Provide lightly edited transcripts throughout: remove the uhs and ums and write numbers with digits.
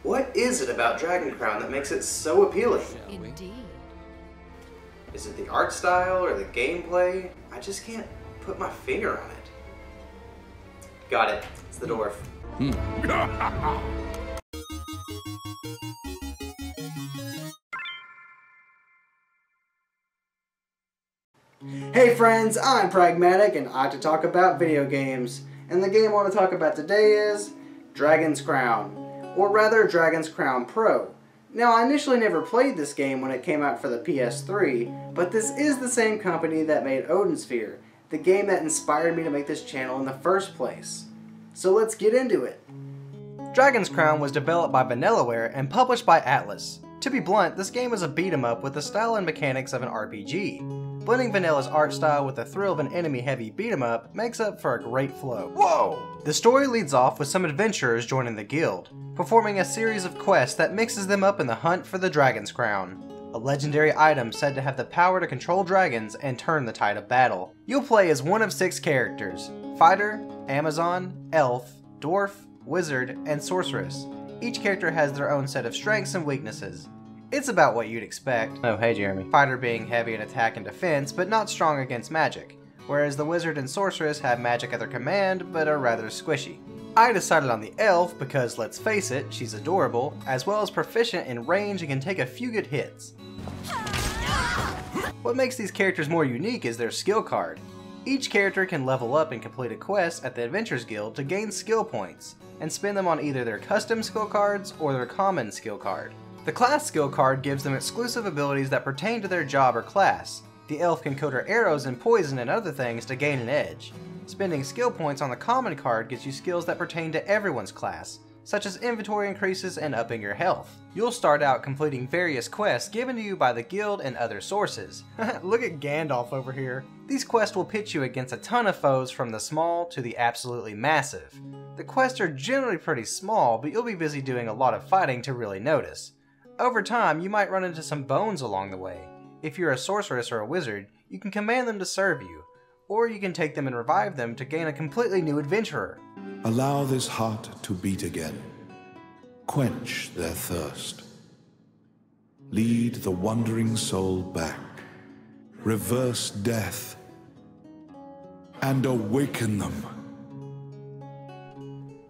What is it about Dragon Crown that makes it so appealing? Indeed. Is it the art style or the gameplay? I just can't put my finger on it. Got it. It's the dwarf. Hey friends, I'm Pragmatik and I like to talk about video games. And the game I want to talk about today is Dragon's Crown, or rather Dragon's Crown Pro. Now, I initially never played this game when it came out for the PS3, but this is the same company that made Odin Sphere, the game that inspired me to make this channel in the first place. So let's get into it. Dragon's Crown was developed by Vanillaware and published by Atlas. To be blunt, this game is a beat-em-up with the style and mechanics of an RPG. Blending Vanilla's art style with the thrill of an enemy-heavy beat-em-up makes up for a great flow. Whoa! The story leads off with some adventurers joining the guild, performing a series of quests that mixes them up in the hunt for the Dragon's Crown, a legendary item said to have the power to control dragons and turn the tide of battle. You'll play as one of 6 characters: Fighter, Amazon, Elf, Dwarf, Wizard, and Sorceress. Each character has their own set of strengths and weaknesses. It's about what you'd expect. Oh, hey Jeremy. Fighter being heavy in attack and defense, but not strong against magic, whereas the Wizard and Sorceress have magic at their command, but are rather squishy. I decided on the Elf because, let's face it, she's adorable, as well as proficient in range and can take a few good hits. What makes these characters more unique is their skill card. Each character can level up and complete a quest at the Adventurers Guild to gain skill points, and spend them on either their custom skill cards or their common skill card. The class skill card gives them exclusive abilities that pertain to their job or class. The elf can coat her arrows and poison and other things to gain an edge. Spending skill points on the common card gives you skills that pertain to everyone's class, such as inventory increases and upping your health. You'll start out completing various quests given to you by the guild and other sources. Look at Gandalf over here. These quests will pit you against a ton of foes from the small to the absolutely massive. The quests are generally pretty small, but you'll be busy doing a lot of fighting to really notice. Over time, you might run into some bones along the way. If you're a sorceress or a wizard, you can command them to serve you, or you can take them and revive them to gain a completely new adventurer. Allow this heart to beat again. Quench their thirst. Lead the wandering soul back. Reverse death. And awaken them.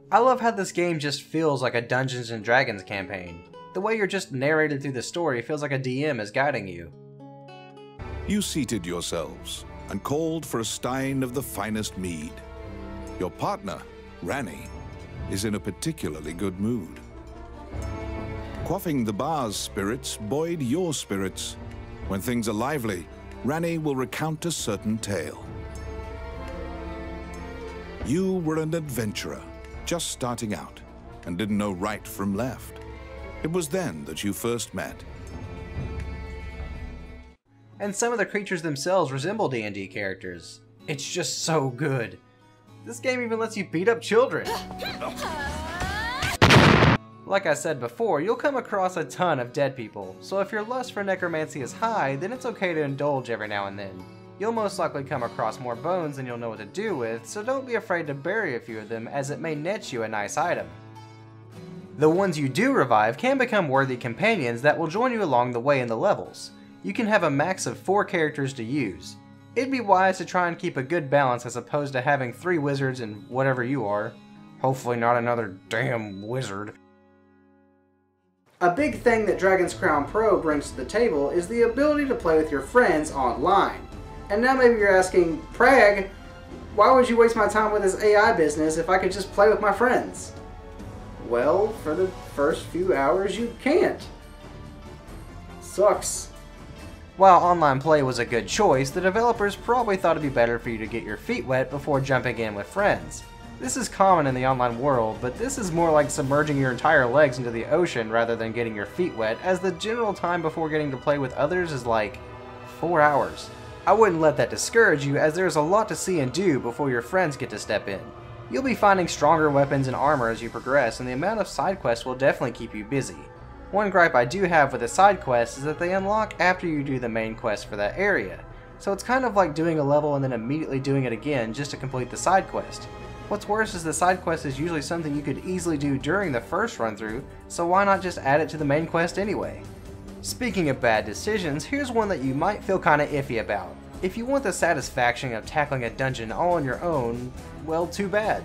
I love how this game just feels like a Dungeons & Dragons campaign. The way you're just narrated through the story feels like a DM is guiding you. You seated yourselves and called for a stein of the finest mead. Your partner, Rani, is in a particularly good mood. Quaffing the bar's spirits buoyed your spirits. When things are lively, Rani will recount a certain tale. You were an adventurer, just starting out, and didn't know right from left. It was then that you first met. And some of the creatures themselves resemble D&D characters. It's just so good. This game even lets you beat up children. Like I said before, you'll come across a ton of dead people, so if your lust for necromancy is high, then it's okay to indulge every now and then. You'll most likely come across more bones than you'll know what to do with, so don't be afraid to bury a few of them, as it may net you a nice item. The ones you do revive can become worthy companions that will join you along the way in the levels. You can have a max of 4 characters to use. It'd be wise to try and keep a good balance as opposed to having 3 wizards and whatever you are. Hopefully not another damn wizard. A big thing that Dragon's Crown Pro brings to the table is the ability to play with your friends online. And now maybe you're asking, Prag, why would you waste my time with this AI business if I could just play with my friends? Well, for the first few hours you can't. Sucks. While online play was a good choice, the developers probably thought it'd be better for you to get your feet wet before jumping in with friends. This is common in the online world, but this is more like submerging your entire legs into the ocean rather than getting your feet wet, as the general time before getting to play with others is like 4 hours. I wouldn't let that discourage you, as there's a lot to see and do before your friends get to step in. You'll be finding stronger weapons and armor as you progress, and the amount of side quests will definitely keep you busy. One gripe I do have with the side quests is that they unlock after you do the main quest for that area, so it's kind of like doing a level and then immediately doing it again just to complete the side quest. What's worse is the side quest is usually something you could easily do during the first run through, so why not just add it to the main quest anyway? Speaking of bad decisions, here's one that you might feel kinda iffy about. If you want the satisfaction of tackling a dungeon all on your own, well, too bad.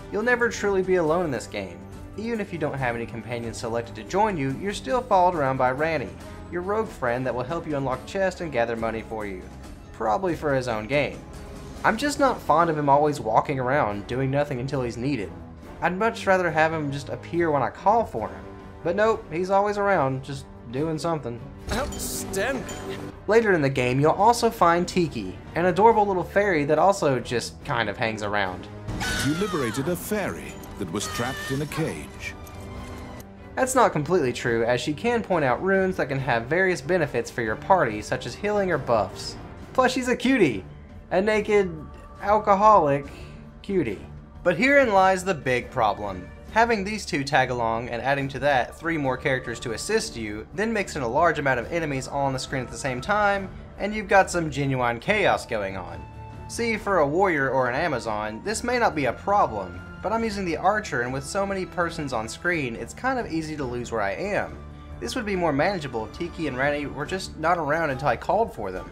You'll never truly be alone in this game. Even if you don't have any companions selected to join you, you're still followed around by Ranny, your rogue friend that will help you unlock chests and gather money for you. Probably for his own gain. I'm just not fond of him always walking around, doing nothing until he's needed. I'd much rather have him just appear when I call for him. But nope, he's always around, just doing something. Outstanding! Later in the game, you'll also find Tiki, an adorable little fairy that also just kind of hangs around. You liberated a fairy that was trapped in a cage. That's not completely true, as she can point out runes that can have various benefits for your party, such as healing or buffs. Plus, she's a cutie! A naked, alcoholic cutie. But herein lies the big problem. Having these two tag along and adding to that 3 more characters to assist you, then mixing a large amount of enemies all on the screen at the same time, and you've got some genuine chaos going on. See, for a warrior or an Amazon, this may not be a problem, but I'm using the archer, and with so many persons on screen, it's kind of easy to lose where I am. This would be more manageable if Tiki and Ranny were just not around until I called for them.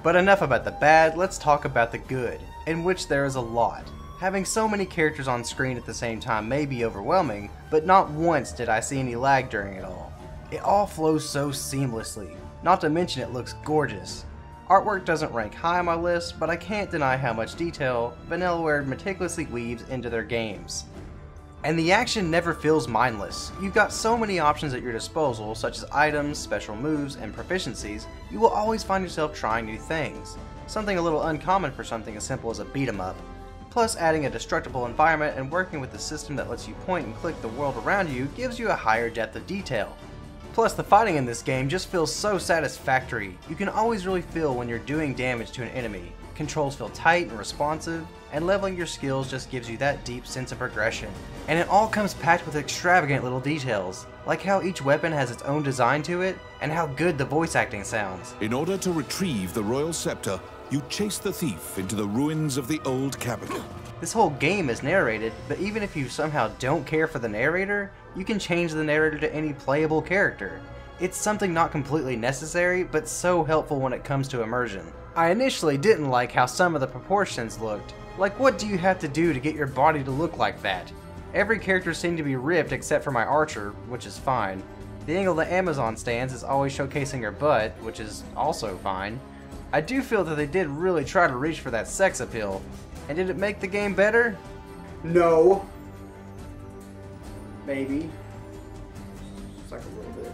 But enough about the bad, let's talk about the good, in which there is a lot. Having so many characters on screen at the same time may be overwhelming, but not once did I see any lag during it all. It all flows so seamlessly, not to mention it looks gorgeous. Artwork doesn't rank high on my list, but I can't deny how much detail Vanillaware meticulously weaves into their games. And the action never feels mindless. You've got so many options at your disposal, such as items, special moves, and proficiencies, you will always find yourself trying new things. Something a little uncommon for something as simple as a beat 'em up. Plus, adding a destructible environment and working with a system that lets you point and click the world around you gives you a higher depth of detail. Plus, the fighting in this game just feels so satisfactory. You can always really feel when you're doing damage to an enemy. Controls feel tight and responsive, and leveling your skills just gives you that deep sense of progression. And it all comes packed with extravagant little details, like how each weapon has its own design to it, and how good the voice acting sounds. In order to retrieve the royal scepter, you chase the thief into the ruins of the old capital. This whole game is narrated, but even if you somehow don't care for the narrator, you can change the narrator to any playable character. It's something not completely necessary, but so helpful when it comes to immersion. I initially didn't like how some of the proportions looked. Like, what do you have to do to get your body to look like that? Every character seemed to be ripped except for my archer, which is fine. The angle the Amazon stands is always showcasing her butt, which is also fine. I do feel that they did really try to reach for that sex appeal. And did it make the game better? No. Maybe. It's like a little bit.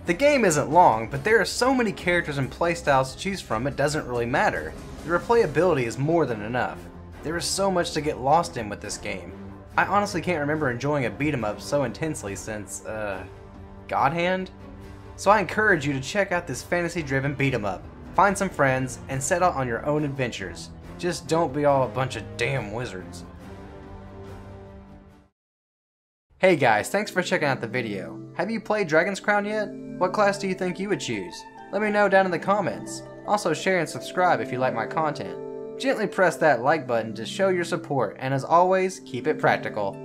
The game isn't long, but there are so many characters and playstyles to choose from it doesn't really matter. The replayability is more than enough. There is so much to get lost in with this game. I honestly can't remember enjoying a beat 'em up so intensely since, God Hand? So I encourage you to check out this fantasy-driven beat 'em up. Find some friends, and set out on your own adventures. Just don't be all a bunch of damn wizards. Hey guys, thanks for checking out the video. Have you played Dragon's Crown yet? What class do you think you would choose? Let me know down in the comments. Also share and subscribe if you like my content. Gently press that like button to show your support, and as always, keep it practical.